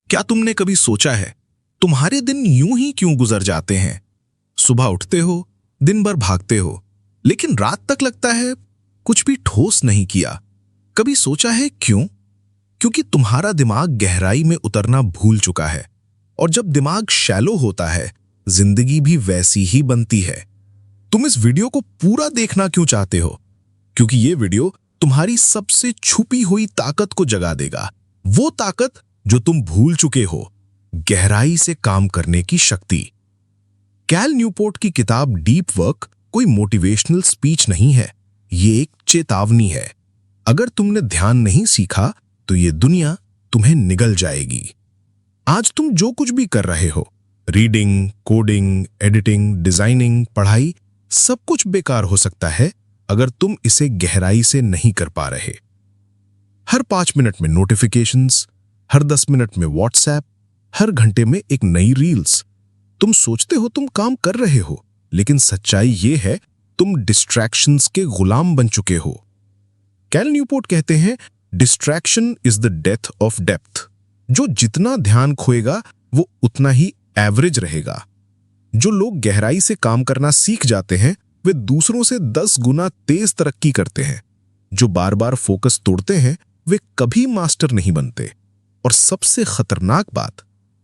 क्या तुमने कभी सोचा है तुम्हारे दिन यूं ही क्यों गुजर जाते हैं? सुबह उठते हो, दिन भर भागते हो, लेकिन रात तक लगता है कुछ भी ठोस नहीं किया। कभी सोचा है क्यों? क्योंकि तुम्हारा दिमाग गहराई में उतरना भूल चुका है। और जब दिमाग शैलो होता है, जिंदगी भी वैसी ही बनती है। तुम इस वीडियो को पूरा देखना क्यों चाहते हो? क्योंकि ये वीडियो तुम्हारी सबसे छुपी हुई ताकत को जगा देगा। वो ताकत जो तुम भूल चुके हो, गहराई से काम करने की शक्ति। कैल न्यूपोर्ट की किताब डीप वर्क कोई मोटिवेशनल स्पीच नहीं है, ये एक चेतावनी है। अगर तुमने ध्यान नहीं सीखा तो ये दुनिया तुम्हें निगल जाएगी। आज तुम जो कुछ भी कर रहे हो, रीडिंग, कोडिंग, एडिटिंग, डिजाइनिंग, पढ़ाई, सब कुछ बेकार हो सकता है अगर तुम इसे गहराई से नहीं कर पा रहे। हर 5 मिनट में नोटिफिकेशंस, हर 10 मिनट में व्हाट्सएप, हर घंटे में एक नई रील्स। तुम सोचते हो तुम काम कर रहे हो, लेकिन सच्चाई ये है तुम डिस्ट्रैक्शंस के गुलाम बन चुके हो। कैल न्यूपोर्ट कहते हैं, distraction is the death of depth. जो जितना ध्यान खोएगा वो उतना ही एवरेज रहेगा। जो लोग गहराई से काम करना सीख जाते हैं वे दूसरों से 10 गुना तेज तरक्की करते हैं। जो बार बार फोकस तोड़ते हैं वे कभी मास्टर नहीं बनते। और सबसे खतरनाक बात,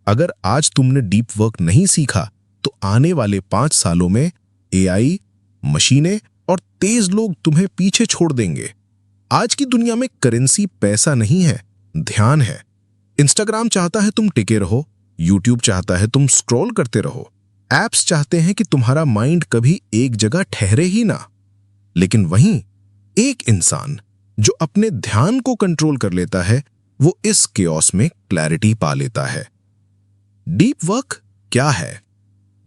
अगर आज तुमने डीप वर्क नहीं सीखा तो आने वाले 5 सालों में एआई, मशीनें और तेज लोग तुम्हें पीछे छोड़ देंगे। आज की दुनिया में करेंसी पैसा नहीं है, ध्यान है। इंस्टाग्राम चाहता है तुम टिके रहो, यूट्यूब चाहता है तुम स्क्रॉल करते रहो, एप्स चाहते हैं कि तुम्हारा माइंड कभी एक जगह ठहरे ही ना। लेकिन वहीं एक इंसान जो अपने ध्यान को कंट्रोल कर लेता है, वो इस केओस में क्लैरिटी पा लेता है। डीप वर्क क्या है?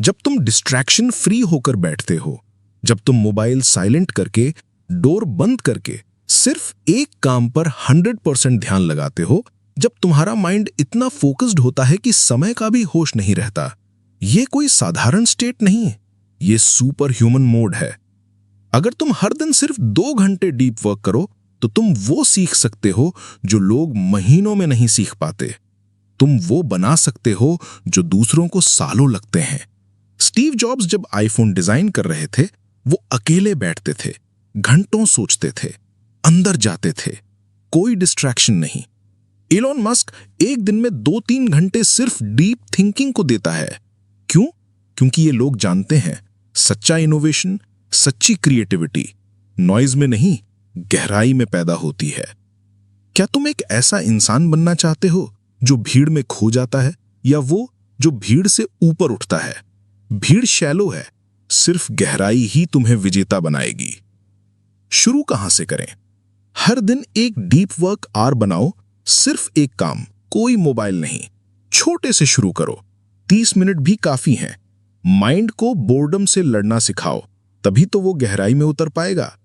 जब तुम डिस्ट्रैक्शन फ्री होकर बैठते हो, जब तुम मोबाइल साइलेंट करके, डोर बंद करके सिर्फ एक काम पर 100% ध्यान लगाते हो, जब तुम्हारा माइंड इतना फोकस्ड होता है कि समय का भी होश नहीं रहता। ये कोई साधारण स्टेट नहीं है, ये सुपर ह्यूमन मोड है। अगर तुम हर दिन सिर्फ 2 घंटे डीप वर्क करो तो तुम वो सीख सकते हो जो लोग महीनों में नहीं सीख पाते। तुम वो बना सकते हो जो दूसरों को सालों लगते हैं। स्टीव जॉब्स जब आईफोन डिजाइन कर रहे थे, वो अकेले बैठते थे, घंटों सोचते थे, अंदर जाते थे, कोई डिस्ट्रैक्शन नहीं। एलोन मस्क एक दिन में 2-3 घंटे सिर्फ डीप थिंकिंग को देता है। क्यों? क्योंकि ये लोग जानते हैं सच्चा इनोवेशन, सच्ची क्रिएटिविटी नॉइज में नहीं, गहराई में पैदा होती है। क्या तुम एक ऐसा इंसान बनना चाहते हो जो भीड़ में खो जाता है, या वो जो भीड़ से ऊपर उठता है? भीड़ शैलो है, सिर्फ गहराई ही तुम्हें विजेता बनाएगी। शुरू कहां से करें? हर दिन एक डीप वर्क आवर बनाओ, सिर्फ एक काम, कोई मोबाइल नहीं। छोटे से शुरू करो, 30 मिनट भी काफी हैं। माइंड को बोर्डम से लड़ना सिखाओ, तभी तो वो गहराई में उतर पाएगा।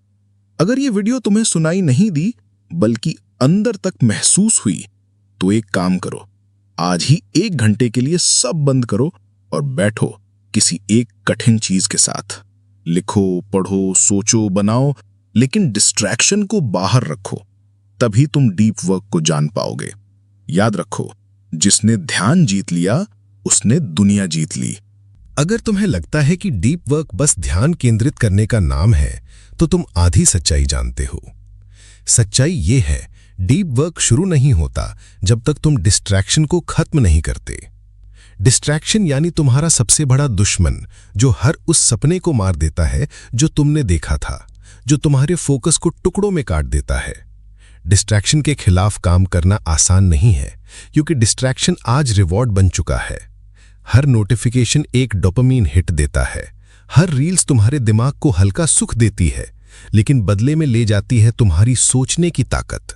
अगर ये वीडियो तुम्हें सुनाई नहीं दी बल्कि अंदर तक महसूस हुई, तो एक काम करो, आज ही 1 घंटे के लिए सब बंद करो और बैठो किसी एक कठिन चीज के साथ। लिखो, पढ़ो, सोचो, बनाओ, लेकिन डिस्ट्रैक्शन को बाहर रखो, तभी तुम डीप वर्क को जान पाओगे। याद रखो, जिसने ध्यान जीत लिया उसने दुनिया जीत ली। अगर तुम्हें लगता है कि डीप वर्क बस ध्यान केंद्रित करने का नाम है, तो तुम आधी सच्चाई जानते हो। सच्चाई ये है, डीप वर्क शुरू नहीं होता जब तक तुम डिस्ट्रैक्शन को खत्म नहीं करते। डिस्ट्रैक्शन यानी तुम्हारा सबसे बड़ा दुश्मन, जो हर उस सपने को मार देता है जो तुमने देखा था, जो तुम्हारे फोकस को टुकड़ों में काट देता है। डिस्ट्रैक्शन के खिलाफ काम करना आसान नहीं है, क्योंकि डिस्ट्रैक्शन आज रिवॉर्ड बन चुका है। हर नोटिफिकेशन एक डोपामीन हिट देता है, हर रील्स तुम्हारे दिमाग को हल्का सुख देती है, लेकिन बदले में ले जाती है तुम्हारी सोचने की ताकत।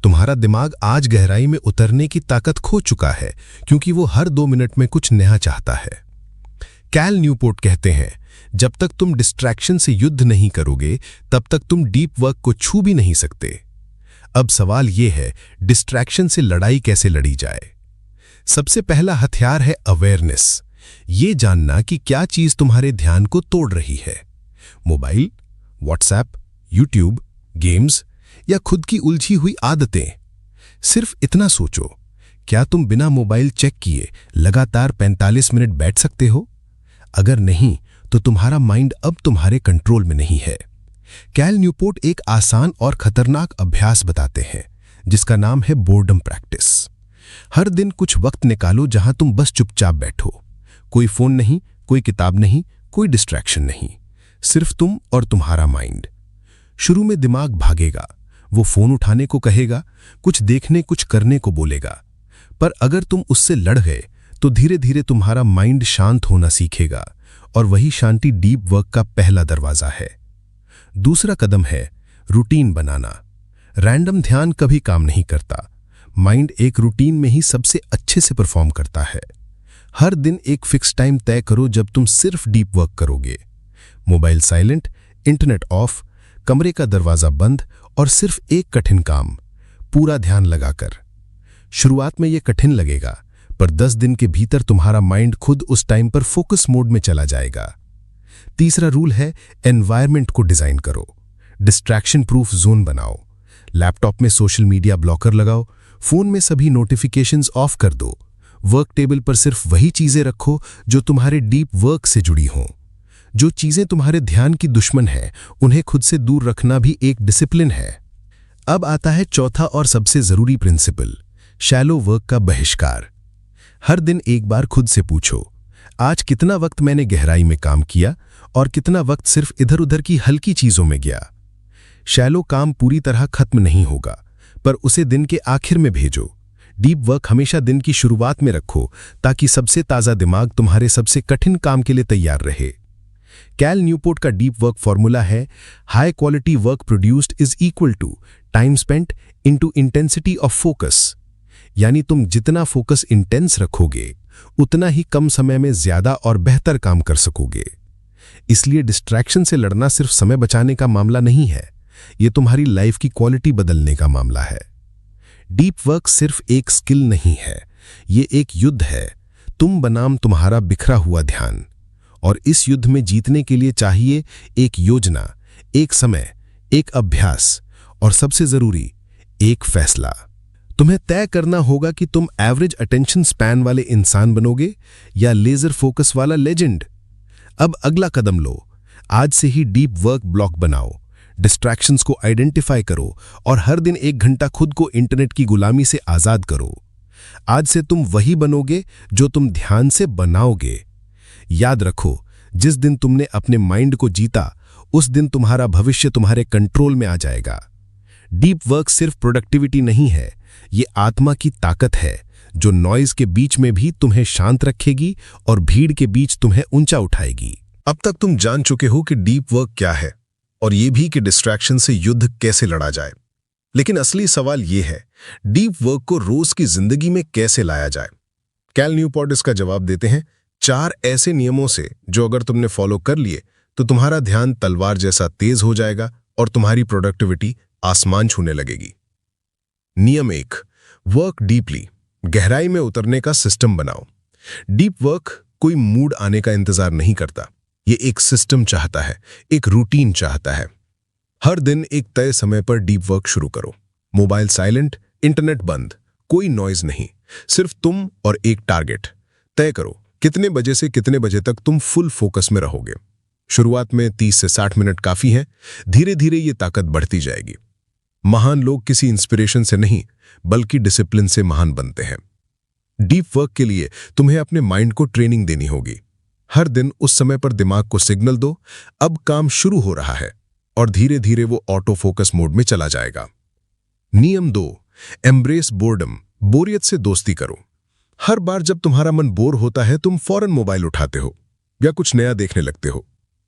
तुम्हारा दिमाग आज गहराई में उतरने की ताकत खो चुका है, क्योंकि वो हर 2 मिनट में कुछ नया चाहता है। कैल न्यूपोर्ट कहते हैं, जब तक तुम डिस्ट्रैक्शन से युद्ध नहीं करोगे, तब तक तुम डीप वर्क को छू भी नहीं सकते। अब सवाल यह है, डिस्ट्रैक्शन से लड़ाई कैसे लड़ी जाए? सबसे पहला हथियार है अवेयरनेस। ये जानना कि क्या चीज तुम्हारे ध्यान को तोड़ रही है। मोबाइल, व्हाट्सएप, यूट्यूब, गेम्स या खुद की उलझी हुई आदतें। सिर्फ इतना सोचो, क्या तुम बिना मोबाइल चेक किए लगातार 45 मिनट बैठ सकते हो? अगर नहीं, तो तुम्हारा माइंड अब तुम्हारे कंट्रोल में नहीं है। कैल न्यूपोर्ट एक आसान और खतरनाक अभ्यास बताते हैं जिसका नाम है बोर्डम प्रैक्टिस। हर दिन कुछ वक्त निकालो जहां तुम बस चुपचाप बैठो। कोई फोन नहीं, कोई किताब नहीं, कोई डिस्ट्रैक्शन नहीं, सिर्फ तुम और तुम्हारा माइंड। शुरू में दिमाग भागेगा, वो फोन उठाने को कहेगा, कुछ देखने कुछ करने को बोलेगा। पर अगर तुम उससे लड़ गए तो धीरे धीरे तुम्हारा माइंड शांत होना सीखेगा, और वही शांति डीप वर्क का पहला दरवाजा है। दूसरा कदम है रूटीन बनाना। रैंडम ध्यान कभी काम नहीं करता। माइंड एक रूटीन में ही सबसे अच्छे से परफॉर्म करता है। हर दिन एक फिक्स टाइम तय करो जब तुम सिर्फ डीप वर्क करोगे। मोबाइल साइलेंट, इंटरनेट ऑफ, कमरे का दरवाजा बंद और सिर्फ एक कठिन काम, पूरा ध्यान लगाकर। शुरुआत में यह कठिन लगेगा, पर 10 दिन के भीतर तुम्हारा माइंड खुद उस टाइम पर फोकस मोड में चला जाएगा। तीसरा रूल है एनवायरनमेंट को डिजाइन करो। डिस्ट्रैक्शन प्रूफ जोन बनाओ। लैपटॉप में सोशल मीडिया ब्लॉकर लगाओ, फोन में सभी नोटिफिकेशंस ऑफ कर दो। वर्क टेबल पर सिर्फ वही चीजें रखो जो तुम्हारे डीप वर्क से जुड़ी हों। जो चीजें तुम्हारे ध्यान की दुश्मन हैं, उन्हें खुद से दूर रखना भी एक डिसिप्लिन है। अब आता है चौथा और सबसे जरूरी प्रिंसिपल, शैलो वर्क का बहिष्कार। हर दिन एक बार खुद से पूछो, आज कितना वक्त मैंने गहराई में काम किया और कितना वक्त सिर्फ इधर उधर की हल्की चीजों में गया। शैलो काम पूरी तरह खत्म नहीं होगा, पर उसे दिन के आखिर में भेजो। डीप वर्क हमेशा दिन की शुरुआत में रखो, ताकि सबसे ताजा दिमाग तुम्हारे सबसे कठिन काम के लिए तैयार रहे। कैल न्यूपोर्ट का डीप वर्क फॉर्मूला है, high quality work produced is equal to time spent into intensity of focus. यानी तुम जितना फोकस इंटेंस रखोगे, उतना ही कम समय में ज्यादा और बेहतर काम कर सकोगे। इसलिए डिस्ट्रैक्शन से लड़ना सिर्फ समय बचाने का मामला नहीं है, यह तुम्हारी लाइफ की क्वालिटी बदलने का मामला है। डीप वर्क सिर्फ एक स्किल नहीं है, यह एक युद्ध है, तुम बनाम तुम्हारा बिखरा हुआ ध्यान। और इस युद्ध में जीतने के लिए चाहिए एक योजना, एक समय, एक अभ्यास और सबसे जरूरी एक फैसला। तुम्हें तय करना होगा कि तुम एवरेज अटेंशन स्पैन वाले इंसान बनोगे या लेजर फोकस वाला लेजेंड। अब अगला कदम लो। आज से ही डीप वर्क ब्लॉक बनाओ। डिस्ट्रैक्शंस को आइडेंटिफाई करो और हर दिन 1 घंटा खुद को इंटरनेट की गुलामी से आजाद करो। आज से तुम वही बनोगे जो तुम ध्यान से बनाओगे। याद रखो, जिस दिन तुमने अपने माइंड को जीता, उस दिन तुम्हारा भविष्य तुम्हारे कंट्रोल में आ जाएगा। डीप वर्क सिर्फ प्रोडक्टिविटी नहीं है, ये आत्मा की ताकत है जो नॉइज के बीच में भी तुम्हें शांत रखेगी और भीड़ के बीच तुम्हें ऊंचा उठाएगी। अब तक तुम जान चुके हो कि डीप वर्क क्या है और ये भी कि डिस्ट्रैक्शन से युद्ध कैसे लड़ा जाए। लेकिन असली सवाल ये है, डीप वर्क को रोज की जिंदगी में कैसे लाया जाए। कैल न्यूपोर्ट इसका जवाब देते हैं 4 ऐसे नियमों से जो अगर तुमने फॉलो कर लिए तो तुम्हारा ध्यान तलवार जैसा तेज हो जाएगा और तुम्हारी प्रोडक्टिविटी आसमान छूने लगेगी। नियम 1, वर्क डीपली। गहराई में उतरने का सिस्टम बनाओ। डीप वर्क कोई मूड आने का इंतजार नहीं करता, ये एक सिस्टम चाहता है, एक रूटीन चाहता है। हर दिन एक तय समय पर डीप वर्क शुरू करो। मोबाइल साइलेंट, इंटरनेट बंद, कोई नॉइज नहीं, सिर्फ तुम और एक टारगेट। तय करो कितने बजे से कितने बजे तक तुम फुल फोकस में रहोगे। शुरुआत में 30 से 60 मिनट काफी है, धीरे धीरे ये ताकत बढ़ती जाएगी। महान लोग किसी इंस्पिरेशन से नहीं, बल्कि डिसिप्लिन से महान बनते हैं। डीप वर्क के लिए तुम्हें अपने माइंड को ट्रेनिंग देनी होगी। हर दिन उस समय पर दिमाग को सिग्नल दो, अब काम शुरू हो रहा है, और धीरे धीरे वो ऑटो फोकस मोड में चला जाएगा। नियम 2, एम्ब्रेस बोर्डम। बोरियत से दोस्ती करो। हर बार जब तुम्हारा मन बोर होता है, तुम फौरन मोबाइल उठाते हो या कुछ नया देखने लगते हो,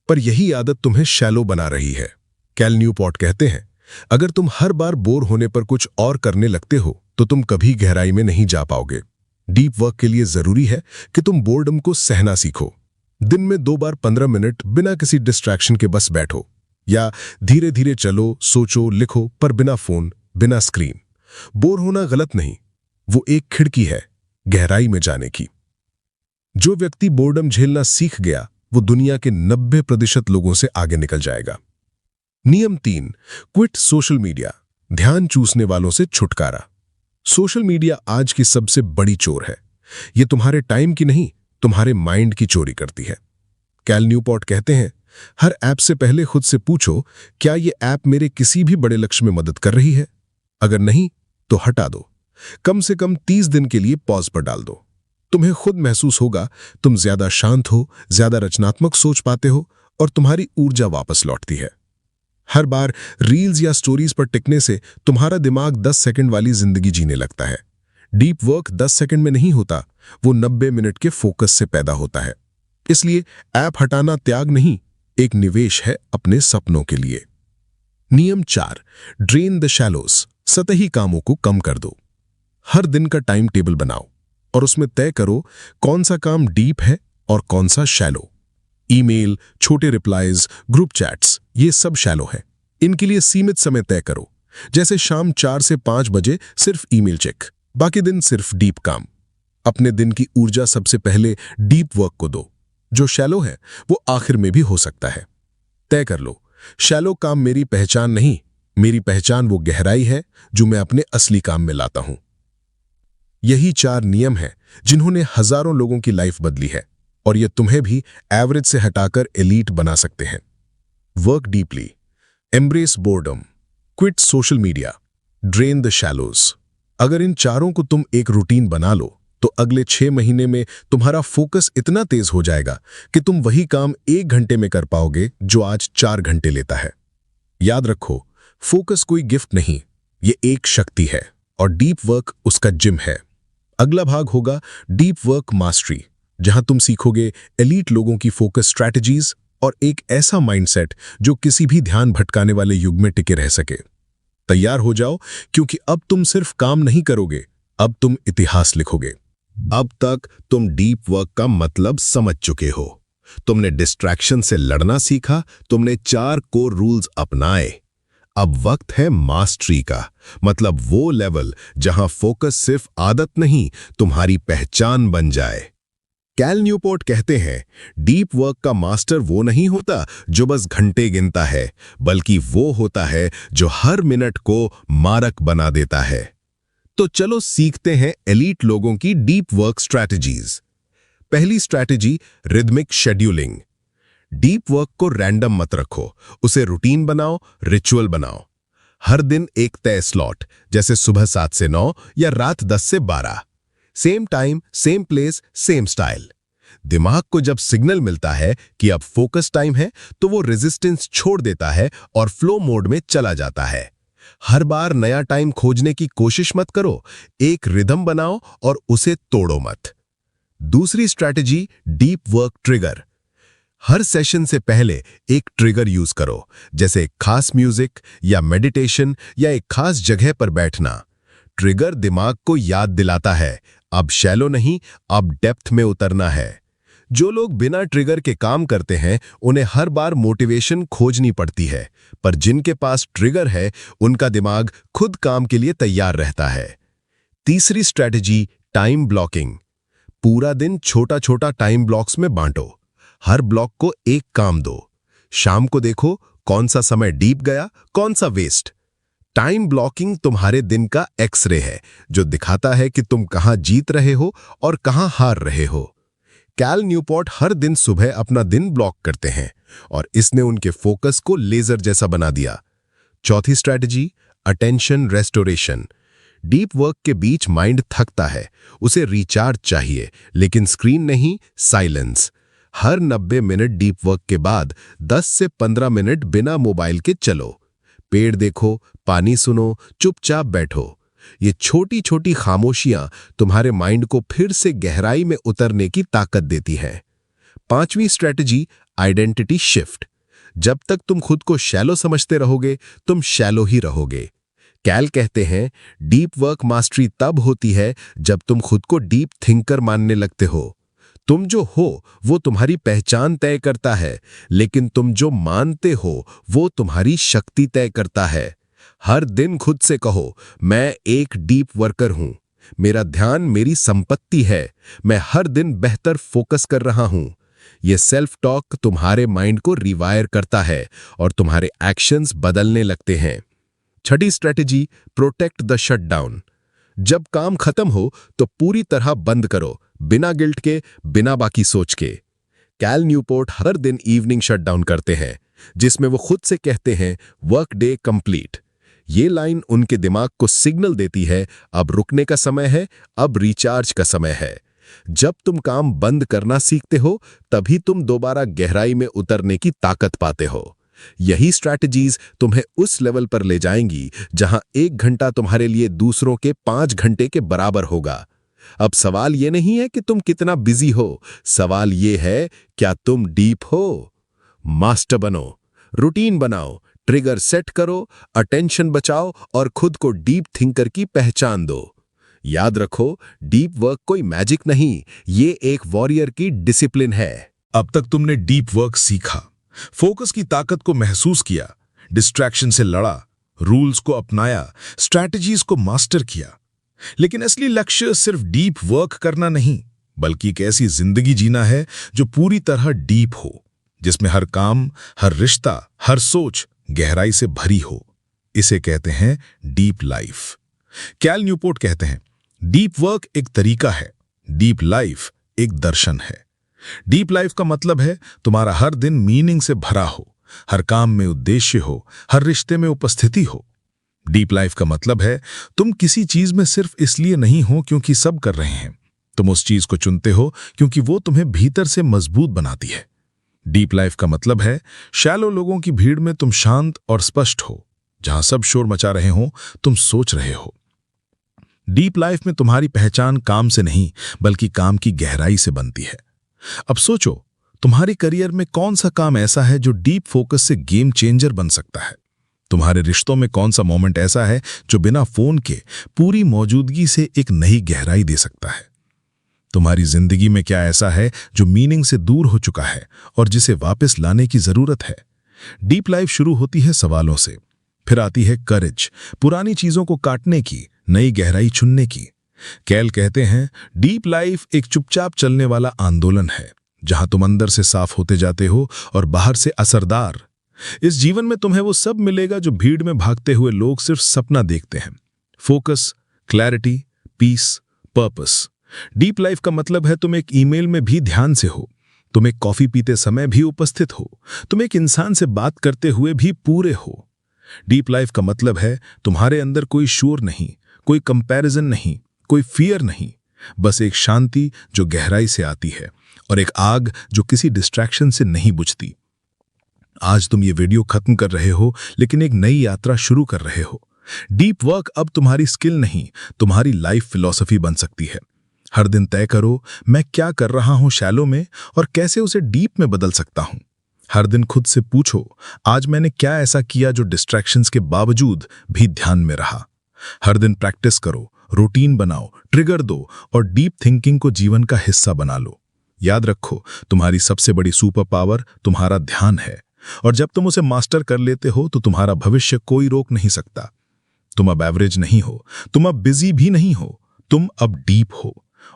पर यही आदत तुम्हें शैलो बना रही है। कैल न्यूपोर्ट कहते हैं, अगर तुम हर बार बोर होने पर कुछ और करने लगते हो तो तुम कभी गहराई में नहीं जा पाओगे। डीप वर्क के लिए जरूरी है कि तुम बोर्डम को सहना सीखो। दिन में 2 बार 15 मिनट बिना किसी डिस्ट्रैक्शन के बस बैठो, या धीरे धीरे चलो, सोचो, लिखो, पर बिना फोन, बिना स्क्रीन। बोर होना गलत नहीं, वो एक खिड़की है गहराई में जाने की। जो व्यक्ति बोर्डम झेलना सीख गया, वो दुनिया के 90% लोगों से आगे निकल जाएगा। नियम 3, क्विट सोशल मीडिया। ध्यान चूसने वालों से छुटकारा। सोशल मीडिया आज की सबसे बड़ी चोर है। ये तुम्हारे टाइम की नहीं, तुम्हारे माइंड की चोरी करती है। कैल न्यूपोर्ट कहते हैं, हर ऐप से पहले खुद से पूछो, क्या ये ऐप मेरे किसी भी बड़े लक्ष्य में मदद कर रही है? अगर नहीं, तो हटा दो। कम से कम 30 दिन के लिए पॉज पर डाल दो। तुम्हें खुद महसूस होगा, तुम ज्यादा शांत हो, ज्यादा रचनात्मक सोच पाते हो और तुम्हारी ऊर्जा वापस लौटती है। हर बार रील्स या स्टोरीज पर टिकने से तुम्हारा दिमाग 10 सेकंड वाली जिंदगी जीने लगता है। डीप वर्क 10 सेकंड में नहीं होता, वो 90 मिनट के फोकस से पैदा होता है। इसलिए ऐप हटाना त्याग नहीं, एक निवेश है अपने सपनों के लिए। नियम 4, ड्रेन द शैलोस, सतही कामों को कम कर दो। हर दिन का टाइम टेबल बनाओ और उसमें तय करो कौन सा काम डीप है और कौन सा शैलो। ईमेल, छोटे रिप्लाईज, ग्रुप चैट्स, ये सब शैलो है। इनके लिए सीमित समय तय करो, जैसे शाम 4 से 5 बजे सिर्फ ईमेल चेक, बाकी दिन सिर्फ डीप काम। अपने दिन की ऊर्जा सबसे पहले डीप वर्क को दो। जो शैलो है वो आखिर में भी हो सकता है। तय कर लो, शैलो काम मेरी पहचान नहीं, मेरी पहचान वो गहराई है जो मैं अपने असली काम में लाता हूं। यही 4 नियम हैं जिन्होंने हजारों लोगों की लाइफ बदली है और ये तुम्हें भी एवरेज से हटाकर एलीट बना सकते हैं। Work deeply, embrace boredom, quit social media, drain the shallows. अगर इन चारों को तुम एक रूटीन बना लो तो अगले 6 महीने में तुम्हारा फोकस इतना तेज हो जाएगा कि तुम वही काम 1 घंटे में कर पाओगे जो आज 4 घंटे लेता है। याद रखो, फोकस कोई गिफ्ट नहीं, ये एक शक्ति है और डीप वर्क उसका जिम है। अगला भाग होगा डीप वर्क मास्टरी, जहां तुम सीखोगे एलीट लोगों की फोकस स्ट्रैटेजीज और एक ऐसा माइंडसेट जो किसी भी ध्यान भटकाने वाले युग में टिके रह सके। तैयार हो जाओ, क्योंकि अब तुम सिर्फ काम नहीं करोगे, अब तुम इतिहास लिखोगे। अब तक तुम डीप वर्क का मतलब समझ चुके हो। तुमने डिस्ट्रैक्शन से लड़ना सीखा, तुमने 4 कोर रूल्स अपनाए। अब वक्त है मास्टरी का, मतलब वो लेवल जहां फोकस सिर्फ आदत नहीं, तुम्हारी पहचान बन जाए। कैल न्यूपोर्ट कहते हैं, डीप वर्क का मास्टर वो नहीं होता जो बस घंटे गिनता है, बल्कि वो होता है जो हर मिनट को मारक बना देता है। तो चलो सीखते हैं एलीट लोगों की डीप वर्क स्ट्रैटेजीज। पहली strategy, rhythmic scheduling. Deep work को रैंडम मत रखो, उसे रूटीन बनाओ, रिचुअल बनाओ। हर दिन एक तय स्लॉट, जैसे सुबह 7 से 9 या रात 10 से 12। Same time, same place, same style. दिमाग को जब सिग्नल मिलता है कि अब फोकस टाइम है, तो वो रेजिस्टेंस छोड़ देता है और फ्लो मोड में चला जाता है। हर बार नया टाइम खोजने की कोशिश मत करो, एक रिदम बनाओ और उसे तोड़ो मत। दूसरी स्ट्रैटेजी, डीप वर्क ट्रिगर। हर सेशन से पहले एक ट्रिगर यूज करो, जैसे खास म्यूजिक या मेडिटेशन या एक खास जगह पर बैठना। ट्रिगर दिमाग को याद दिलाता है, अब शैलो नहीं, अब डेप्थ में उतरना है। जो लोग बिना ट्रिगर के काम करते हैं, उन्हें हर बार मोटिवेशन खोजनी पड़ती है, पर जिनके पास ट्रिगर है, उनका दिमाग खुद काम के लिए तैयार रहता है। तीसरी स्ट्रैटेजी, टाइम ब्लॉकिंग। पूरा दिन छोटा छोटा टाइम ब्लॉक्स में बांटो। हर ब्लॉक को एक काम दो। शाम को देखो कौन सा समय डीप गया, कौन सा वेस्ट। टाइम ब्लॉकिंग तुम्हारे दिन का एक्सरे है, जो दिखाता है कि तुम कहां जीत रहे हो और कहां हार रहे हो। कैल न्यूपोर्ट हर दिन सुबह अपना दिन ब्लॉक करते हैं और इसने उनके फोकस को लेजर जैसा बना दिया। चौथी strategy, attention restoration. Deep work के बीच माइंड थकता है, उसे रिचार्ज चाहिए, लेकिन स्क्रीन नहीं, साइलेंस। हर 90 मिनट डीप वर्क के बाद 10 से 15 मिनट बिना मोबाइल के चलो। पेड़ देखो, पानी सुनो, चुपचाप बैठो। ये छोटी छोटी खामोशियां तुम्हारे माइंड को फिर से गहराई में उतरने की ताकत देती हैं। पांचवी स्ट्रैटेजी, आइडेंटिटी शिफ्ट। जब तक तुम खुद को शैलो समझते रहोगे, तुम शैलो ही रहोगे। कैल कहते हैं, डीप वर्क मास्टरी तब होती है जब तुम खुद को डीप थिंकर मानने लगते हो। तुम जो हो वो तुम्हारी पहचान तय करता है, लेकिन तुम जो मानते हो वो तुम्हारी शक्ति तय करता है। हर दिन खुद से कहो, मैं एक डीप वर्कर हूं, मेरा ध्यान मेरी संपत्ति है, मैं हर दिन बेहतर फोकस कर रहा हूं। यह सेल्फ टॉक तुम्हारे माइंड को रिवायर करता है और तुम्हारे एक्शंस बदलने लगते हैं। छठी स्ट्रेटेजी, प्रोटेक्ट द शटडाउन। जब काम खत्म हो तो पूरी तरह बंद करो, बिना गिल्ट के, बिना बाकी सोच के। कैल न्यूपोर्ट हर दिन इवनिंग शटडाउन करते हैं, जिसमें वो खुद से कहते हैं वर्क डे कंप्लीट। ये लाइन उनके दिमाग को सिग्नल देती है अब रुकने का समय है, अब रिचार्ज का समय है। जब तुम काम बंद करना सीखते हो तभी तुम दोबारा गहराई में उतरने की ताकत पाते हो। यही स्ट्रैटेजीज तुम्हें उस लेवल पर ले जाएंगी जहां 1 घंटा तुम्हारे लिए दूसरों के 5 घंटे के बराबर होगा। अब सवाल ये नहीं है कि तुम कितना बिजी हो, सवाल ये है क्या तुम डीप हो। मास्टर बनो, रूटीन बनाओ, ट्रिगर सेट करो, अटेंशन बचाओ और खुद को डीप थिंकर की पहचान दो। याद रखो, डीप वर्क कोई मैजिक नहीं, ये एक वॉरियर की डिसिप्लिन है। अब तक तुमने डीप वर्क सीखा, फोकस की ताकत को महसूस किया, डिस्ट्रैक्शन से लड़ा, रूल्स को अपनाया, स्ट्रैटेजीज को मास्टर किया। लेकिन असली लक्ष्य सिर्फ डीप वर्क करना नहीं, बल्कि एक ऐसी जिंदगी जीना है जो पूरी तरह डीप हो, जिसमें हर काम, हर रिश्ता, हर सोच गहराई से भरी हो। इसे कहते हैं डीप लाइफ। कैल न्यूपोर्ट कहते हैं डीप वर्क एक तरीका है, डीप लाइफ एक दर्शन है। डीप लाइफ का मतलब है तुम्हारा हर दिन मीनिंग से भरा हो, हर काम में उद्देश्य हो, हर रिश्ते में उपस्थिति हो। डीप लाइफ का मतलब है तुम किसी चीज में सिर्फ इसलिए नहीं हो क्योंकि सब कर रहे हैं, तुम उस चीज को चुनते हो क्योंकि वो तुम्हें भीतर से मजबूत बनाती है। डीप लाइफ का मतलब है शैलो लोगों की भीड़ में तुम शांत और स्पष्ट हो, जहां सब शोर मचा रहे हो तुम सोच रहे हो। डीप लाइफ में तुम्हारी पहचान काम से नहीं बल्कि काम की गहराई से बनती है। अब सोचो, तुम्हारे करियर में कौन सा काम ऐसा है जो डीप फोकस से गेम चेंजर बन सकता है? तुम्हारे रिश्तों में कौन सा मोमेंट ऐसा है जो बिना फोन के पूरी मौजूदगी से एक नई गहराई दे सकता है? तुम्हारी जिंदगी में क्या ऐसा है जो मीनिंग से दूर हो चुका है और जिसे वापस लाने की जरूरत है? डीप लाइफ शुरू होती है सवालों से, फिर आती है करेज, पुरानी चीजों को काटने की, नई गहराई चुनने की। कैल कहते हैं डीप लाइफ एक चुपचाप चलने वाला आंदोलन है, जहां तुम अंदर से साफ होते जाते हो और बाहर से असरदार। इस जीवन में तुम्हें वो सब मिलेगा जो भीड़ में भागते हुए लोग सिर्फ सपना देखते हैं। Focus, clarity, peace, purpose. Deep life का मतलब है तुम एक ईमेल में भी ध्यान से हो, तुम एक कॉफी पीते समय भी उपस्थित हो, तुम एक इंसान से बात करते हुए भी पूरे हो। डीप लाइफ का मतलब है तुम्हारे अंदर कोई शोर नहीं, कोई कंपैरिजन नहीं, कोई फियर नहीं, बस एक शांति जो गहराई से आती है और एक आग जो किसी डिस्ट्रैक्शन से नहीं बुझती। आज तुम ये वीडियो खत्म कर रहे हो, लेकिन एक नई यात्रा शुरू कर रहे हो। डीप वर्क अब तुम्हारी स्किल नहीं, तुम्हारी लाइफ फिलॉसफी बन सकती है। हर दिन तय करो मैं क्या कर रहा हूं शैलो में और कैसे उसे डीप में बदल सकता हूं। हर दिन खुद से पूछो आज मैंने क्या ऐसा किया जो डिस्ट्रैक्शंस के बावजूद भी ध्यान में रहा। हर दिन प्रैक्टिस करो, रूटीन बनाओ, ट्रिगर दो और डीप थिंकिंग को जीवन का हिस्सा बना लो। याद रखो, तुम्हारी सबसे बड़ी सुपर पावर तुम्हारा ध्यान है और जब तुम उसे मास्टर कर लेते हो तो तुम्हारा भविष्य कोई रोक नहीं सकता। तुम अब एवरेज नहीं हो, तुम अब बिजी भी नहीं हो, तुम अब डीप हो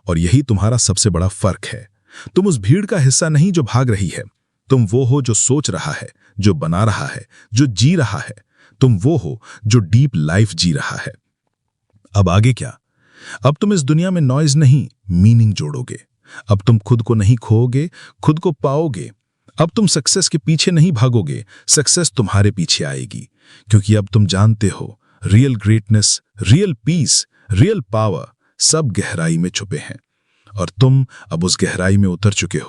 और यही तुम्हारा सबसे बड़ा फर्क है। तुम उस भीड़ का हिस्सा नहीं जो भाग रही है, तुम वो हो जो सोच रहा है, जो बना रहा है, जो जी रहा है। तुम वो हो जो डीप लाइफ जी रहा है। अब आगे क्या? अब तुम इस दुनिया में नॉइज नहीं, मीनिंग जोड़ोगे। अब तुम खुद को नहीं खोओगे, खुद को पाओगे। अब तुम सक्सेस के पीछे नहीं भागोगे, सक्सेस तुम्हारे पीछे आएगी, क्योंकि अब तुम जानते हो real greatness, real piece, real power सब गहराई में छुपे हैं और तुम अब उस गहराई में उतर चुके हो।